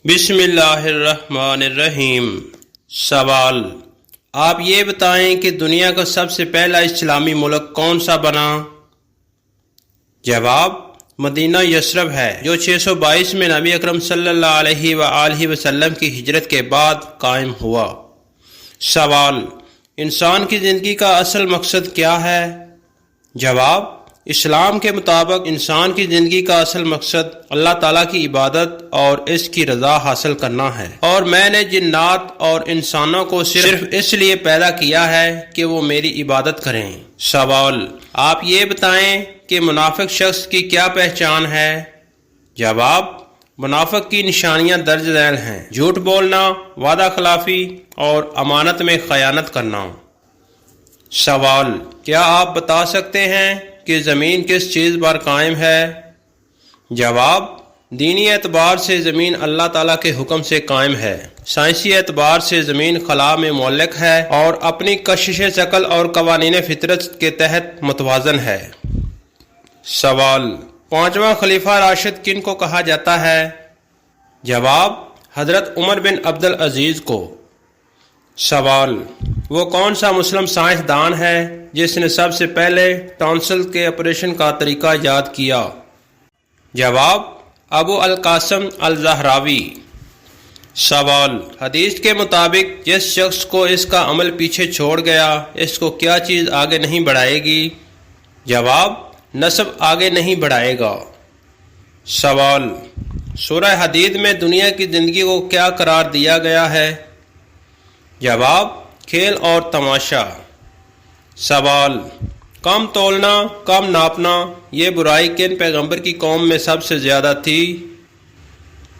بسم اللہ الرحمن الرحیم۔ سوال: آپ یہ بتائیں کہ دنیا کا سب سے پہلا اسلامی ملک کون سا بنا؟ جواب: مدینہ یثرب ہے، جو 622 میں نبی اکرم صلی اللہ علیہ وآلہ وسلم کی ہجرت کے بعد قائم ہوا۔ سوال: انسان کی زندگی کا اصل مقصد کیا ہے؟ جواب: اسلام کے مطابق انسان کی زندگی کا اصل مقصد اللہ تعالیٰ کی عبادت اور اس کی رضا حاصل کرنا ہے، اور میں نے جنات اور انسانوں کو صرف اس لیے پیدا کیا ہے کہ وہ میری عبادت کریں۔ سوال: آپ یہ بتائیں کہ منافق شخص کی کیا پہچان ہے؟ جواب: منافق کی نشانیاں درج ذیل ہیں: جھوٹ بولنا، وعدہ خلافی اور امانت میں خیانت کرنا۔ سوال: کیا آپ بتا سکتے ہیں کہ زمین کس چیز پر قائم ہے؟ جواب: دینی اعتبار سے زمین اللہ تعالیٰ کے حکم سے قائم ہے۔ سائنسی اعتبار سے زمین خلا میں معلق ہے اور اپنی کشش ثقل اور قوانین فطرت کے تحت متوازن ہے۔ سوال: پانچواں خلیفہ راشد کن کو کہا جاتا ہے؟ جواب: حضرت عمر بن عبدالعزیز کو۔ سوال: وہ کون سا مسلم سائنسدان ہے جس نے سب سے پہلے ٹانسل کے آپریشن کا طریقہ ایجاد کیا؟ جواب: ابو القاسم الزہراوی۔ سوال: حدیث کے مطابق جس شخص کو اس کا عمل پیچھے چھوڑ گیا، اس کو کیا چیز آگے نہیں بڑھائے گی؟ جواب: نسب آگے نہیں بڑھائے گا۔ سوال: سورہ حدید میں دنیا کی زندگی کو کیا قرار دیا گیا ہے؟ جواب: کھیل اور تماشا۔ سوال: کم تولنا، کم ناپنا، یہ برائی کن پیغمبر کی قوم میں سب سے زیادہ تھی؟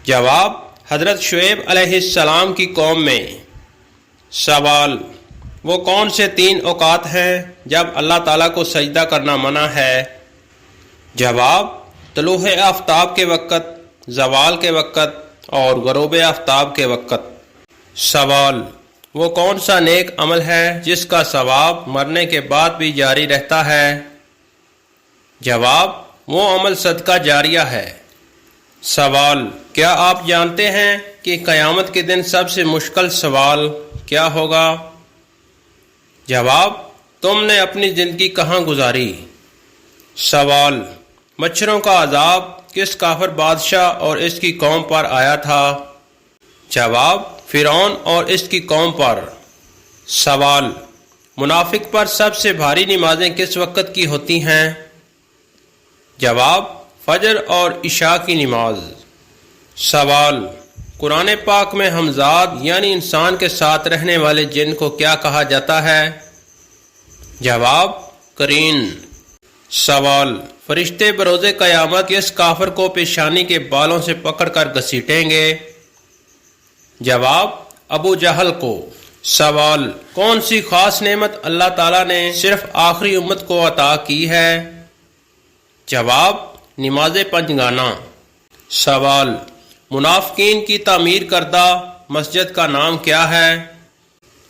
جواب: حضرت شعیب علیہ السلام کی قوم میں۔ سوال: وہ کون سے 3 اوقات ہیں جب اللہ تعالیٰ کو سجدہ کرنا منع ہے؟ جواب: طلوع آفتاب کے وقت، زوال کے وقت اور غروب آفتاب کے وقت۔ سوال: وہ کون سا نیک عمل ہے جس کا ثواب مرنے کے بعد بھی جاری رہتا ہے؟ جواب: وہ عمل صدقہ جاریہ ہے۔ سوال: کیا آپ جانتے ہیں کہ قیامت کے دن سب سے مشکل سوال کیا ہوگا؟ جواب: تم نے اپنی زندگی کہاں گزاری؟ سوال: مچھروں کا عذاب کس کافر بادشاہ اور اس کی قوم پر آیا تھا؟ جواب: فرعون اور اس کی قوم پر۔ سوال: منافق پر سب سے بھاری نمازیں کس وقت کی ہوتی ہیں؟ جواب: فجر اور عشاء کی نماز۔ سوال: قرآن پاک میں ہمزاد یعنی انسان کے ساتھ رہنے والے جن کو کیا کہا جاتا ہے؟ جواب: قرین۔ سوال: فرشتے بروز قیامت کس کافر کو پیشانی کے بالوں سے پکڑ کر گھسیٹیں گے؟ جواب: ابو جہل کو۔ سوال: کون سی خاص نعمت اللہ تعالیٰ نے صرف آخری امت کو عطا کی ہے؟ جواب: نماز پنجگانہ۔ سوال: منافقین کی تعمیر کردہ مسجد کا نام کیا ہے؟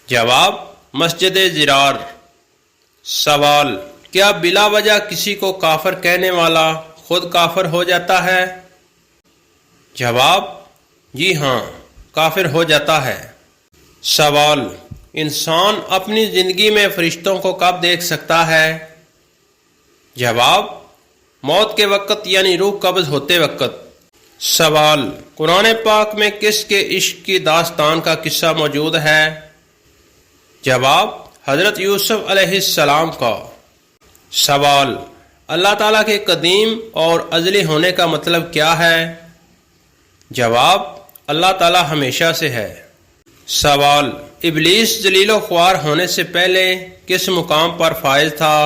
جواب: مسجد ضرار۔ سوال: کیا بلا وجہ کسی کو کافر کہنے والا خود کافر ہو جاتا ہے؟ جواب: جی ہاں، کافر ہو جاتا ہے۔ سوال: انسان اپنی زندگی میں فرشتوں کو کب دیکھ سکتا ہے؟ جواب: موت کے وقت یعنی روح قبض ہوتے وقت۔ سوال: قرآن پاک میں کس کے عشق کی داستان کا قصہ موجود ہے؟ جواب: حضرت یوسف علیہ السلام کا۔ سوال: اللہ تعالیٰ کے قدیم اور ازلی ہونے کا مطلب کیا ہے؟ جواب: اللہ تعالیٰ ہمیشہ سے ہے۔ سوال: ابلیس ذلیل و خوار ہونے سے پہلے کس مقام پر فائز تھا؟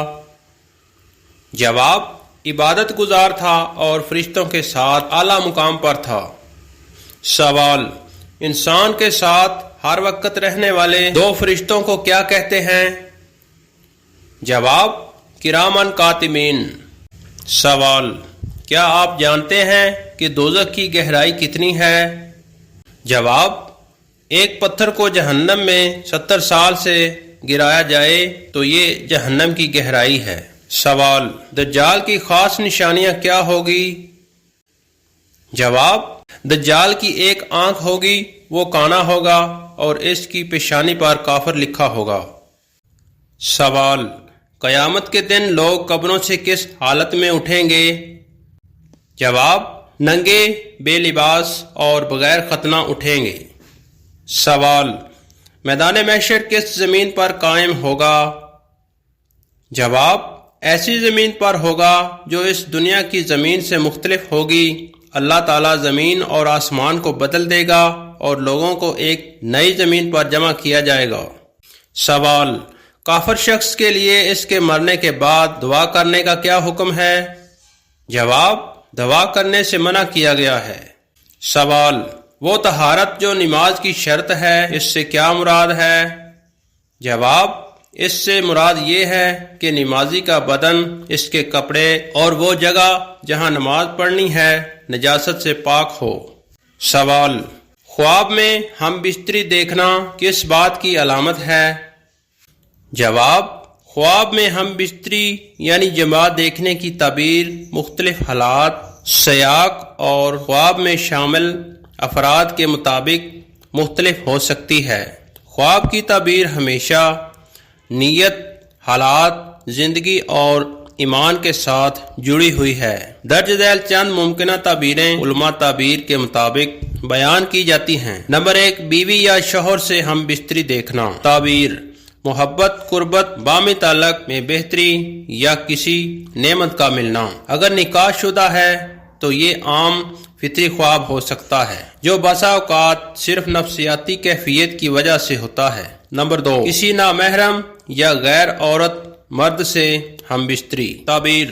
جواب: عبادت گزار تھا اور فرشتوں کے ساتھ اعلیٰ مقام پر تھا۔ سوال: انسان کے ساتھ ہر وقت رہنے والے 2 فرشتوں کو کیا کہتے ہیں؟ جواب: کرامن کاتبین۔ سوال: کیا آپ جانتے ہیں کہ دوزخ کی گہرائی کتنی ہے؟ جواب: ایک پتھر کو جہنم میں 70 سال سے گرایا جائے تو یہ جہنم کی گہرائی ہے۔ سوال: دجال کی خاص نشانیاں کیا ہوگی؟ جواب: دجال کی ایک آنکھ ہوگی، وہ کانا ہوگا اور اس کی پیشانی پر کافر لکھا ہوگا۔ سوال: قیامت کے دن لوگ قبروں سے کس حالت میں اٹھیں گے؟ جواب: ننگے، بے لباس اور بغیر ختنہ اٹھیں گے۔ سوال: میدان محشر کس زمین پر قائم ہوگا؟ جواب: ایسی زمین پر ہوگا جو اس دنیا کی زمین سے مختلف ہوگی۔ اللہ تعالیٰ زمین اور آسمان کو بدل دے گا اور لوگوں کو ایک نئی زمین پر جمع کیا جائے گا۔ سوال: کافر شخص کے لیے اس کے مرنے کے بعد دعا کرنے کا کیا حکم ہے؟ جواب: دعا کرنے سے منع کیا گیا ہے۔ سوال: وہ طہارت جو نماز کی شرط ہے، اس سے کیا مراد ہے؟ جواب: اس سے مراد یہ ہے کہ نمازی کا بدن، اس کے کپڑے اور وہ جگہ جہاں نماز پڑھنی ہے نجاست سے پاک ہو۔ سوال: خواب میں ہم بستری دیکھنا کس بات کی علامت ہے؟ جواب: خواب میں ہم بستری یعنی جماعت دیکھنے کی تعبیر مختلف حالات، سیاق اور خواب میں شامل افراد کے مطابق مختلف ہو سکتی ہے۔ خواب کی تعبیر ہمیشہ نیت، حالات، زندگی اور ایمان کے ساتھ جڑی ہوئی ہے۔ درج ذیل چند ممکنہ تعبیریں علماء تعبیر کے مطابق بیان کی جاتی ہیں۔ نمبر 1، بیوی یا شوہر سے ہم بستری دیکھنا۔ تعبیر: محبت، قربت، باہمی تعلق میں بہتری یا کسی نعمت کا ملنا۔ اگر نکاح شدہ ہے تو یہ عام فطری خواب ہو سکتا ہے جو بسا اوقات صرف نفسیاتی کیفیت کی وجہ سے ہوتا ہے۔ نمبر 2، کسی نامحرم یا غیر عورت مرد سے ہم بستری۔ تعبیر: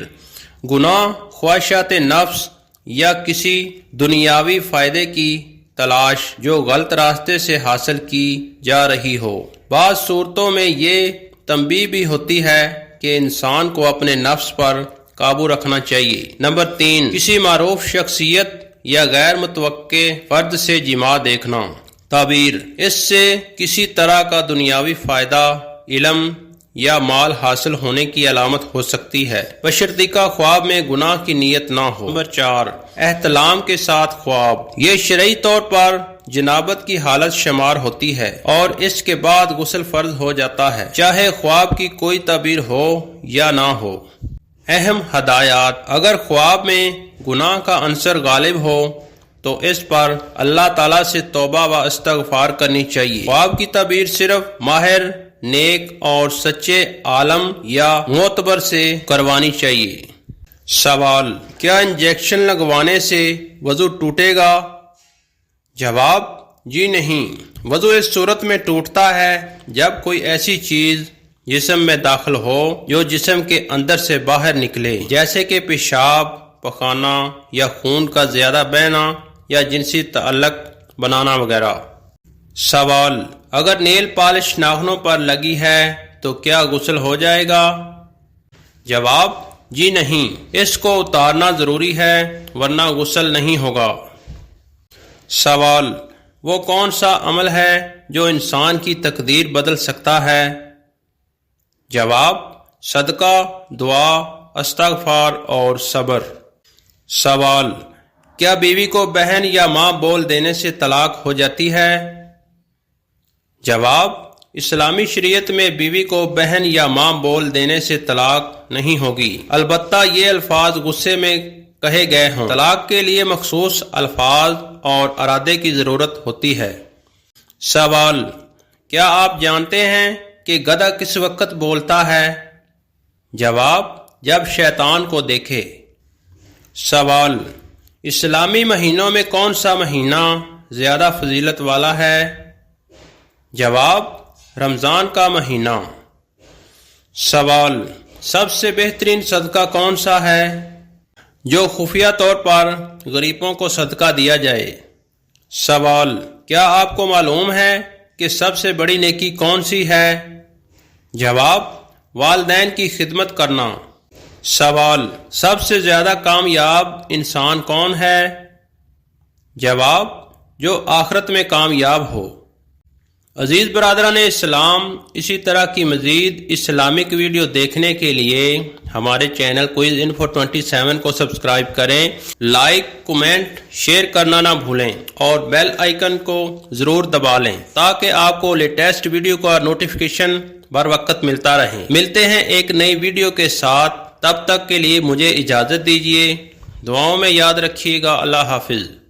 گناہ، خواہشات نفس یا کسی دنیاوی فائدے کی تلاش جو غلط راستے سے حاصل کی جا رہی ہو۔ بعض صورتوں میں یہ تنبیہ بھی ہوتی ہے کہ انسان کو اپنے نفس پر قابو رکھنا چاہیے۔ نمبر 3، کسی معروف شخصیت یا غیر متوقع فرد سے جماع دیکھنا۔ تعبیر: اس سے کسی طرح کا دنیاوی فائدہ، علم یا مال حاصل ہونے کی علامت ہو سکتی ہے، بشرطیکہ خواب میں گناہ کی نیت نہ ہو۔ نمبر 4، احتلام کے ساتھ خواب۔ یہ شرعی طور پر جنابت کی حالت شمار ہوتی ہے اور اس کے بعد غسل فرض ہو جاتا ہے، چاہے خواب کی کوئی تعبیر ہو یا نہ ہو۔ اہم ہدایات: اگر خواب میں گناہ کا عنصر غالب ہو تو اس پر اللہ تعالیٰ سے توبہ و استغفار کرنی چاہیے۔ خواب کی تعبیر صرف ماہر، نیک اور سچے عالم یا معتبر سے کروانی چاہیے۔ سوال: کیا انجیکشن لگوانے سے وضو ٹوٹے گا؟ جواب: جی نہیں، وضو اس صورت میں ٹوٹتا ہے جب کوئی ایسی چیز جسم میں داخل ہو جو جسم کے اندر سے باہر نکلے، جیسے کہ پیشاب، پخانہ یا خون کا زیادہ بہنا یا جنسی تعلق بنانا وغیرہ۔ سوال: اگر نیل پالش ناخنوں پر لگی ہے تو کیا غسل ہو جائے گا؟ جواب: جی نہیں، اس کو اتارنا ضروری ہے ورنہ غسل نہیں ہوگا۔ سوال: وہ کون سا عمل ہے جو انسان کی تقدیر بدل سکتا ہے؟ جواب: صدقہ، دعا، استغفار اور صبر۔ سوال: کیا بیوی کو بہن یا ماں بول دینے سے طلاق ہو جاتی ہے؟ جواب: اسلامی شریعت میں بیوی کو بہن یا ماں بول دینے سے طلاق نہیں ہوگی، البتہ یہ الفاظ غصے میں کہے گئے ہوں۔ طلاق کے لیے مخصوص الفاظ اور ارادے کی ضرورت ہوتی ہے۔ سوال: کیا آپ جانتے ہیں کہ گدھا کس وقت بولتا ہے؟ جواب: جب شیطان کو دیکھے۔ سوال: اسلامی مہینوں میں کون سا مہینہ زیادہ فضیلت والا ہے؟ جواب: رمضان کا مہینہ۔ سوال: سب سے بہترین صدقہ کون سا ہے؟ جو خفیہ طور پر غریبوں کو صدقہ دیا جائے۔ سوال: کیا آپ کو معلوم ہے کہ سب سے بڑی نیکی کون سی ہے؟ جواب: والدین کی خدمت کرنا۔ سوال: سب سے زیادہ کامیاب انسان کون ہے؟ جواب: جو آخرت میں کامیاب ہو۔ عزیز برادران اسلام، اسی طرح کی مزید اسلامک ویڈیو دیکھنے کے لیے ہمارے چینل کوئز انفو 27 کو سبسکرائب کریں، لائک، کمنٹ، شیئر کرنا نہ بھولیں اور بیل آئیکن کو ضرور دبا لیں تاکہ آپ کو لیٹسٹ ویڈیو کا نوٹیفیکیشن بر وقت ملتا رہے۔ ملتے ہیں ایک نئی ویڈیو کے ساتھ، تب تک کے لیے مجھے اجازت دیجیے، دعاؤں میں یاد رکھیے گا۔ اللہ حافظ۔